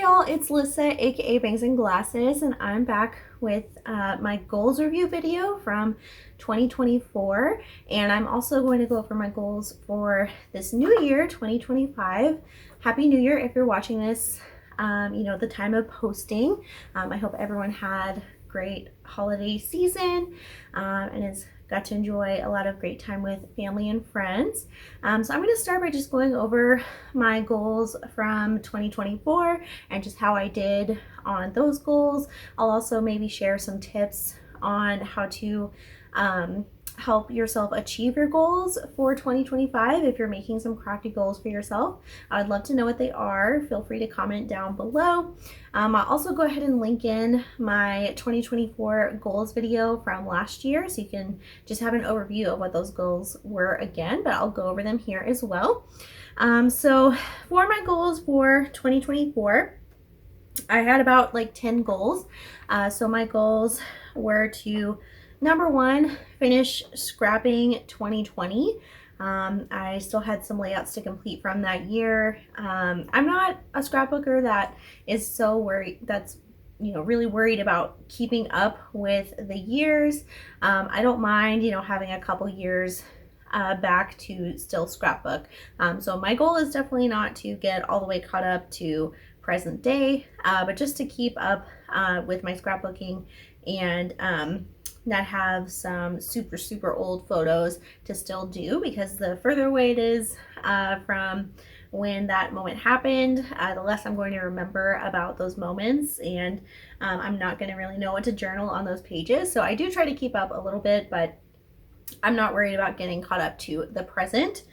Hey y'all, it's Lissa, aka Bangs and Glasses, and I'm back with my goals review video from 2024. And I'm also going to go over my goals for this new year, 2025. Happy New Year if you're watching this, the time of posting. I hope everyone had great holiday season and has got to enjoy a lot of great time with family and friends. So I'm going to start by just going over my goals from 2024 and just how I did on those goals. I'll also maybe share some tips on how to help yourself achieve your goals for 2025 if you're making some crafty goals for yourself. I'd love to know what they are. Feel free to comment down below. I'll also go ahead and link in my 2024 goals video from last year so you can just have an overview of what those goals were again, but I'll go over them here as well. So for my goals for 2024, I had about like 10 goals. So my goals were to, number one, finish scrapping 2020. I still had some layouts to complete from that year. I'm not a scrapbooker that is so worried, that's really worried about keeping up with the years. I don't mind, having a couple years back to still scrapbook. So my goal is definitely not to get all the way caught up to present day, but just to keep up with my scrapbooking and not have some super old photos to still do, because the further away it is from when that moment happened, the less I'm going to remember about those moments, and I'm not going to really know what to journal on those pages. So I do try to keep up a little bit, but I'm not worried about getting caught up to the present.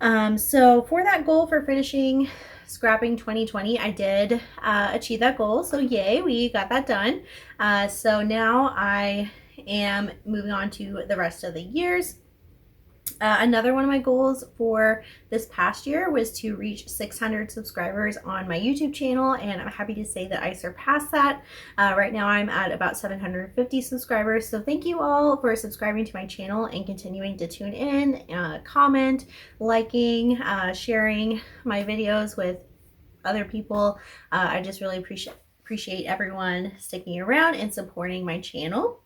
So for that goal for finishing scrapping 2020, I did achieve that goal. So yay, we got that done. So now I am moving on to the rest of the years. Another one of my goals for this past year was to reach 600 subscribers on my YouTube channel, and I'm happy to say that I surpassed that. Right now I'm at about 750 subscribers, so thank you all for subscribing to my channel and continuing to tune in, comment, liking, sharing my videos with other people. I just really appreciate everyone sticking around and supporting my channel.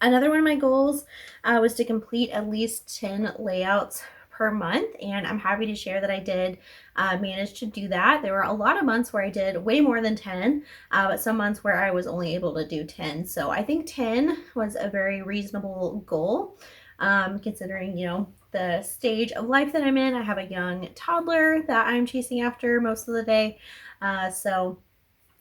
Another one of my goals was to complete at least 10 layouts per month, and I'm happy to share that I did manage to do that. There were a lot of months where I did way more than 10, but some months where I was only able to do 10. So I think 10 was a very reasonable goal, considering, the stage of life that I'm in. I have a young toddler that I'm chasing after most of the day. So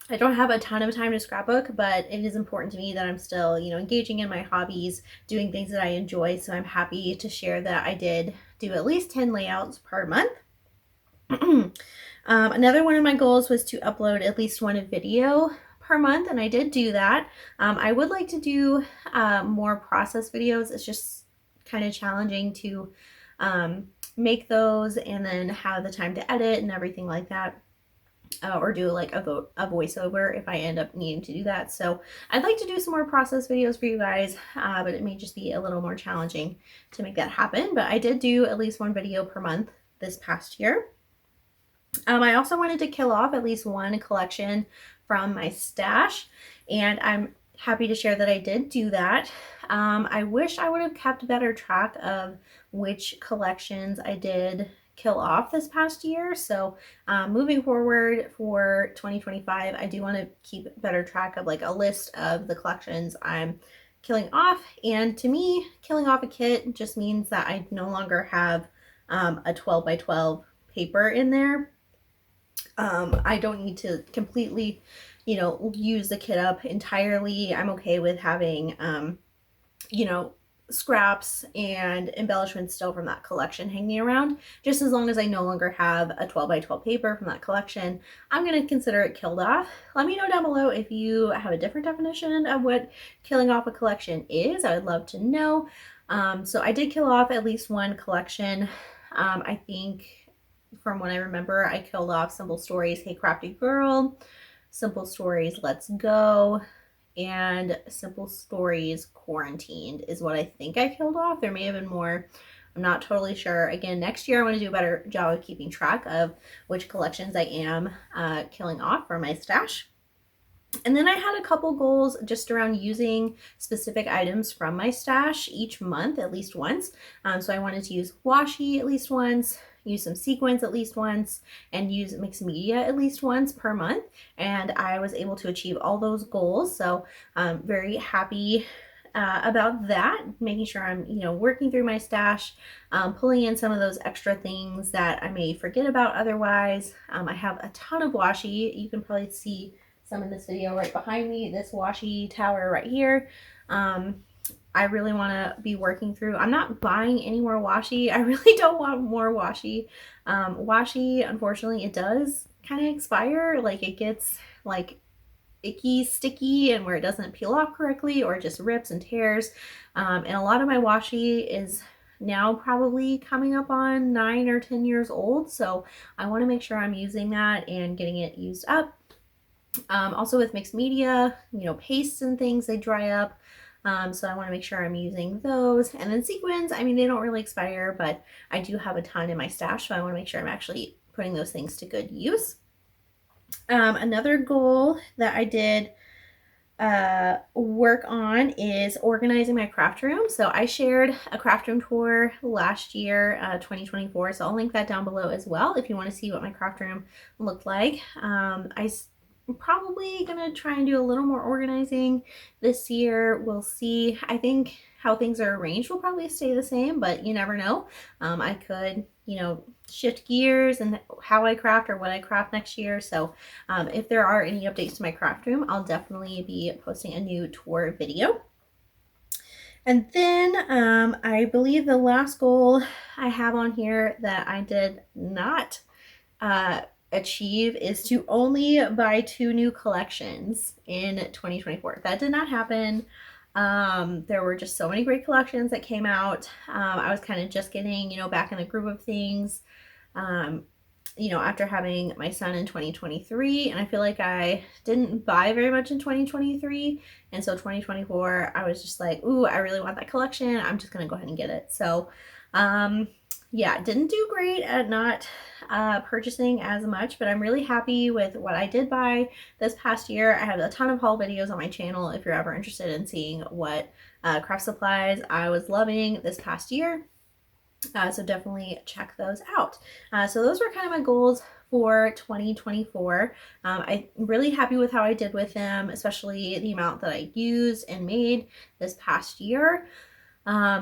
I don't have a ton of time to scrapbook, but it is important to me that I'm still, engaging in my hobbies, doing things that I enjoy. So I'm happy to share that I did do at least 10 layouts per month. Another one of my goals was to upload at least one video per month, and I did do that. I would like to do more process videos. It's just kind of challenging to make those and then have the time to edit and everything like that. Or do like a voiceover if I end up needing to do that. So I'd like to do some more process videos for you guys, but it may just be a little more challenging to make that happen. But I did do at least one video per month this past year. I also wanted to kill off at least one collection from my stash, and I'm happy to share that I did do that. I wish I would have kept better track of which collections I did kill off this past year. So moving forward for 2025, I do want to keep better track of like a list of the collections I'm killing off. And to me, killing off a kit just means that I no longer have a 12 by 12 paper in there. I don't need to completely, use the kit up entirely. I'm okay with having, scraps and embellishments still from that collection hanging around. Just as long as I no longer have a 12 by 12 paper from that collection, I'm going to consider it killed off. Let me know down below if you have a different definition of what killing off a collection is. I would love to know. So I did kill off at least one collection. I think from what I remember, I killed off Simple Stories, Hey Crafty Girl, Simple Stories, Let's Go, and Simple Stories Quarantined is what I think I killed off. There may have been more, I'm not totally sure. Again, next year I want to do a better job of keeping track of which collections I am killing off for my stash. And then I had a couple goals just around using specific items from my stash each month at least once. So I wanted to use washi at least once, use some sequins at least once, and use mixed media at least once per month. And I was able to achieve all those goals. So I'm very happy about that, making sure I'm, working through my stash, pulling in some of those extra things that I may forget about otherwise. I have a ton of washi. You can probably see some in this video right behind me, this washi tower right here. I really want to be working through. I'm not buying any more washi. I really don't want more washi. Washi, unfortunately, it does kind of expire. Like it gets like icky, sticky, and where it doesn't peel off correctly or it just rips and tears. And a lot of my washi is now probably coming up on 9 or 10 years old. So I want to make sure I'm using that and getting it used up. Also with mixed media, pastes and things, they dry up. So I want to make sure I'm using those. And then sequins, I mean, they don't really expire, but I do have a ton in my stash. So I want to make sure I'm actually putting those things to good use. Another goal that I did work on is organizing my craft room. So I shared a craft room tour last year, 2024. So I'll link that down below as well if you want to see what my craft room looked like. I'm probably gonna try and do a little more organizing this year. We'll see. I think how things are arranged will probably stay the same, but you never know. I could, shift gears and how I craft or what I craft next year. So if there are any updates to my craft room, I'll definitely be posting a new tour video. And then I believe the last goal I have on here that I did not achieve is to only buy 2 new collections in 2024. That did not happen. There were just so many great collections that came out. I was kind of just getting, back in the groove of things, after having my son in 2023, and I feel like I didn't buy very much in 2023. And so 2024, I was just like, ooh, I really want that collection. I'm just going to go ahead and get it. So, yeah, didn't do great at not purchasing as much, but I'm really happy with what I did buy this past year. I have a ton of haul videos on my channel if you're ever interested in seeing what craft supplies I was loving this past year. So definitely check those out. So those were kind of my goals for 2024. I'm really happy with how I did with them, especially the amount that I used and made this past year.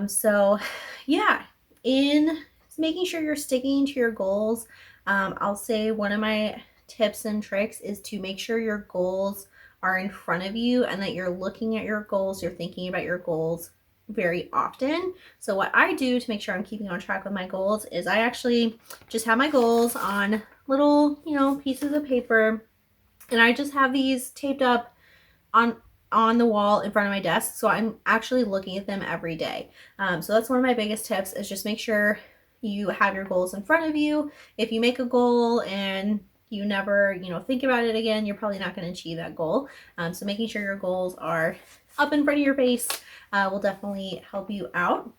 So yeah, in making sure you're sticking to your goals, I'll say one of my tips and tricks is to make sure your goals are in front of you and that you're looking at your goals, you're thinking about your goals very often. So what I do to make sure I'm keeping on track with my goals is I actually just have my goals on little, pieces of paper, and I just have these taped up on the wall in front of my desk. So I'm actually looking at them every day. So that's one of my biggest tips is just make sure you have your goals in front of you. If you make a goal and you never, think about it again, you're probably not going to achieve that goal. So making sure your goals are up in front of your face will definitely help you out.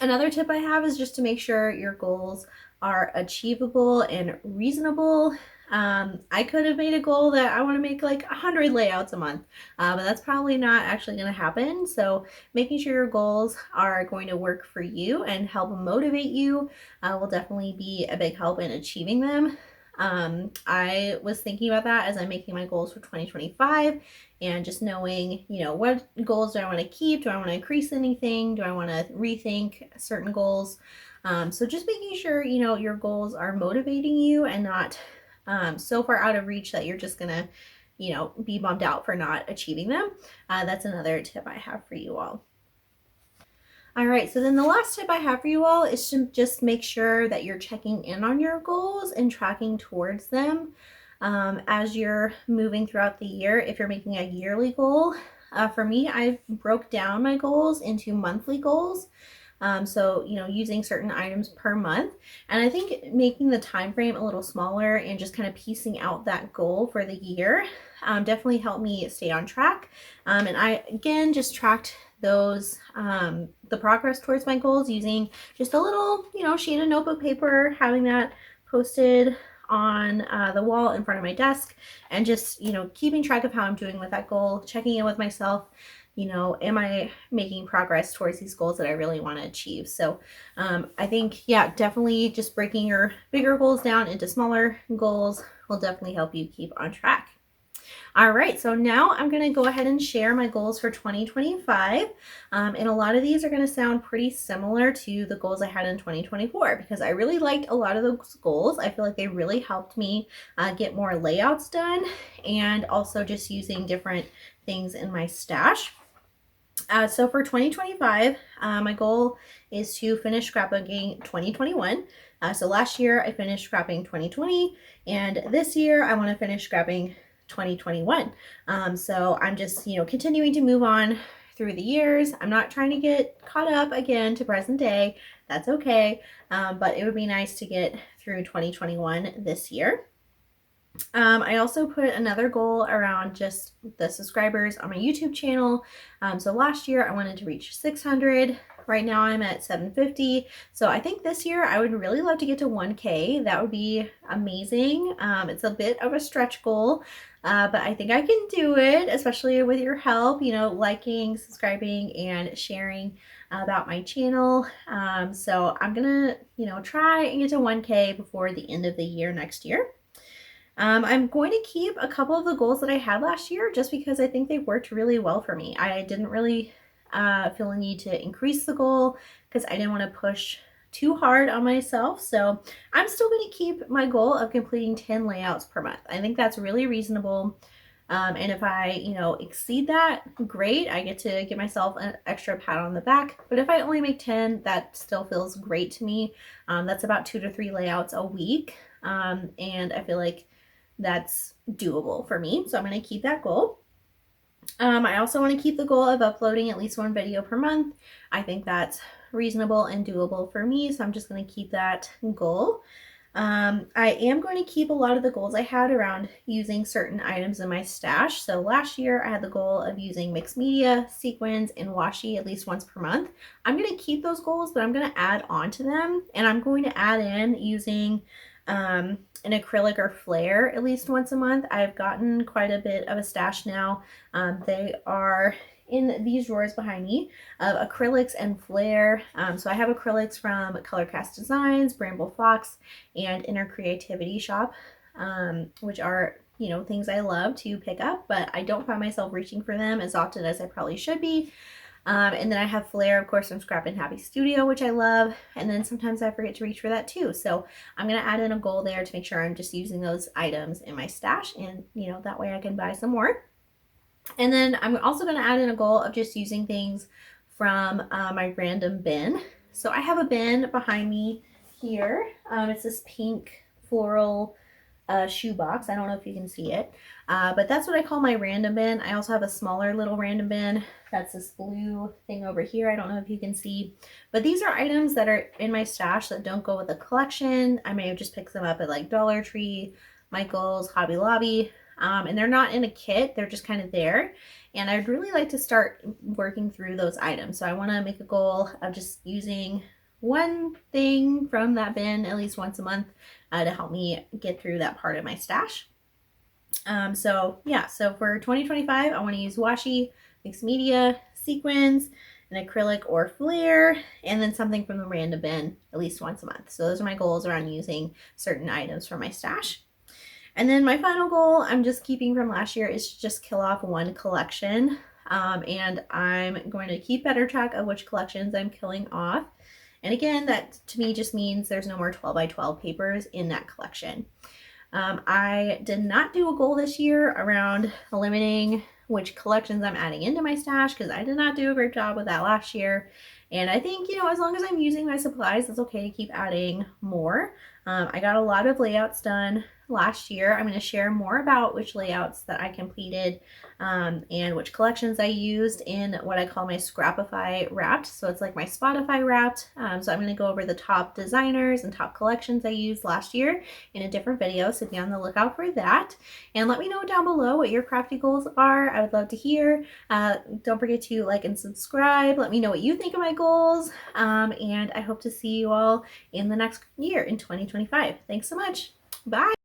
Another tip I have is just to make sure your goals are achievable and reasonable. I could have made a goal that I want to make like 100 layouts a month, but that's probably not actually going to happen. So making sure your goals are going to work for you and help motivate you will definitely be a big help in achieving them. I was thinking about that as I'm making my goals for 2025 and just knowing, what goals do I want to keep? Do I want to increase anything? Do I want to rethink certain goals? So just making sure, your goals are motivating you and not so far out of reach that you're just gonna, be bummed out for not achieving them. That's another tip I have for you all. All right, so then the last tip I have for you all is to just make sure that you're checking in on your goals and tracking towards them as you're moving throughout the year. If you're making a yearly goal, for me, I broke down my goals into monthly goals. So, you know, using certain items per month. And I think making the time frame a little smaller and just kind of piecing out that goal for the year definitely helped me stay on track. And I, again, just tracked those, the progress towards my goals using just a little, you know, sheet of notebook paper, having that posted on the wall in front of my desk, and just, you know, keeping track of how I'm doing with that goal, checking in with myself, you know, am I making progress towards these goals that I really want to achieve? So I think, yeah, definitely just breaking your bigger goals down into smaller goals will definitely help you keep on track. All right, so now I'm going to go ahead and share my goals for 2025. And a lot of these are going to sound pretty similar to the goals I had in 2024 because I really liked a lot of those goals. I feel like they really helped me get more layouts done and also just using different things in my stash. So for 2025, my goal is to finish scrapbooking 2021. So last year I finished scrapping 2020, and this year I want to finish scrapping 2021. So I'm just, you know, continuing to move on through the years. I'm not trying to get caught up again to present day. That's okay. But it would be nice to get through 2021 this year. I also put another goal around just the subscribers on my YouTube channel. So last year I wanted to reach 600. Right now I'm at 750. So I think this year I would really love to get to 1K. That would be amazing. It's a bit of a stretch goal, but I think I can do it, especially with your help, you know, liking, subscribing, and sharing about my channel. So I'm gonna, you know, try and get to 1K before the end of the year next year. I'm going to keep a couple of the goals that I had last year just because I think they worked really well for me. I didn't really feel a need to increase the goal because I didn't want to push too hard on myself. So I'm still going to keep my goal of completing 10 layouts per month. I think that's really reasonable. And if I, you know, exceed that, great. I get to give myself an extra pat on the back. But if I only make 10, that still feels great to me. That's about 2 to 3 layouts a week. And I feel like that's doable for me. So I'm going to keep that goal. I also want to keep the goal of uploading at least one video per month. I think that's reasonable and doable for me. So I'm just going to keep that goal. I am going to keep a lot of the goals I had around using certain items in my stash. So last year I had the goal of using mixed media, sequins, and washi at least once per month. I'm going to keep those goals, but I'm going to add on to them, and I'm going to add in using an acrylic or flare at least once a month. I've gotten quite a bit of a stash now. They are in these drawers behind me of acrylics and flare. So I have acrylics from Color Cast Designs, Bramble Fox, and Inner Creativity Shop, which are, you know, things I love to pick up, but I don't find myself reaching for them as often as I probably should be. And then I have flare, of course, from Scrap and Happy Studio, which I love. And then sometimes I forget to reach for that too. So I'm going to add in a goal there to make sure I'm just using those items in my stash, and, you know, that way I can buy some more. And then I'm also going to add in a goal of just using things from my random bin. So I have a bin behind me here. It's this pink floral shoe box. I don't know if you can see it, but that's what I call my random bin. I also have a smaller little random bin. That's this blue thing over here. I don't know if you can see, but these are items that are in my stash that don't go with the collection. I may have just picked them up at like Dollar Tree, Michael's, Hobby Lobby, and they're not in a kit. They're just kind of there. And I'd really like to start working through those items. So I want to make a goal of just using one thing from that bin at least once a month to help me get through that part of my stash. So yeah, so for 2025, I want to use washi, mixed media, sequins, an acrylic or flare, and then something from the random bin at least once a month. So those are my goals around using certain items from my stash. And then my final goal I'm just keeping from last year is to just kill off one collection. And I'm going to keep better track of which collections I'm killing off. And again, that to me just means there's no more 12 by 12 papers in that collection. I did not do a goal this year around limiting which collections I'm adding into my stash because I did not do a great job with that last year. And I think, you know, as long as I'm using my supplies, it's okay to keep adding more. I got a lot of layouts done last year. I'm going to share more about which layouts that I completed and which collections I used in what I call my Scrapify Wrapped. So it's like my Spotify Wrapped. So I'm going to go over the top designers and top collections I used last year in a different video. So be on the lookout for that. And let me know down below what your crafty goals are. I would love to hear. Don't forget to like and subscribe. Let me know what you think of my goals. And I hope to see you all in the next year in 2025. Thanks so much. Bye.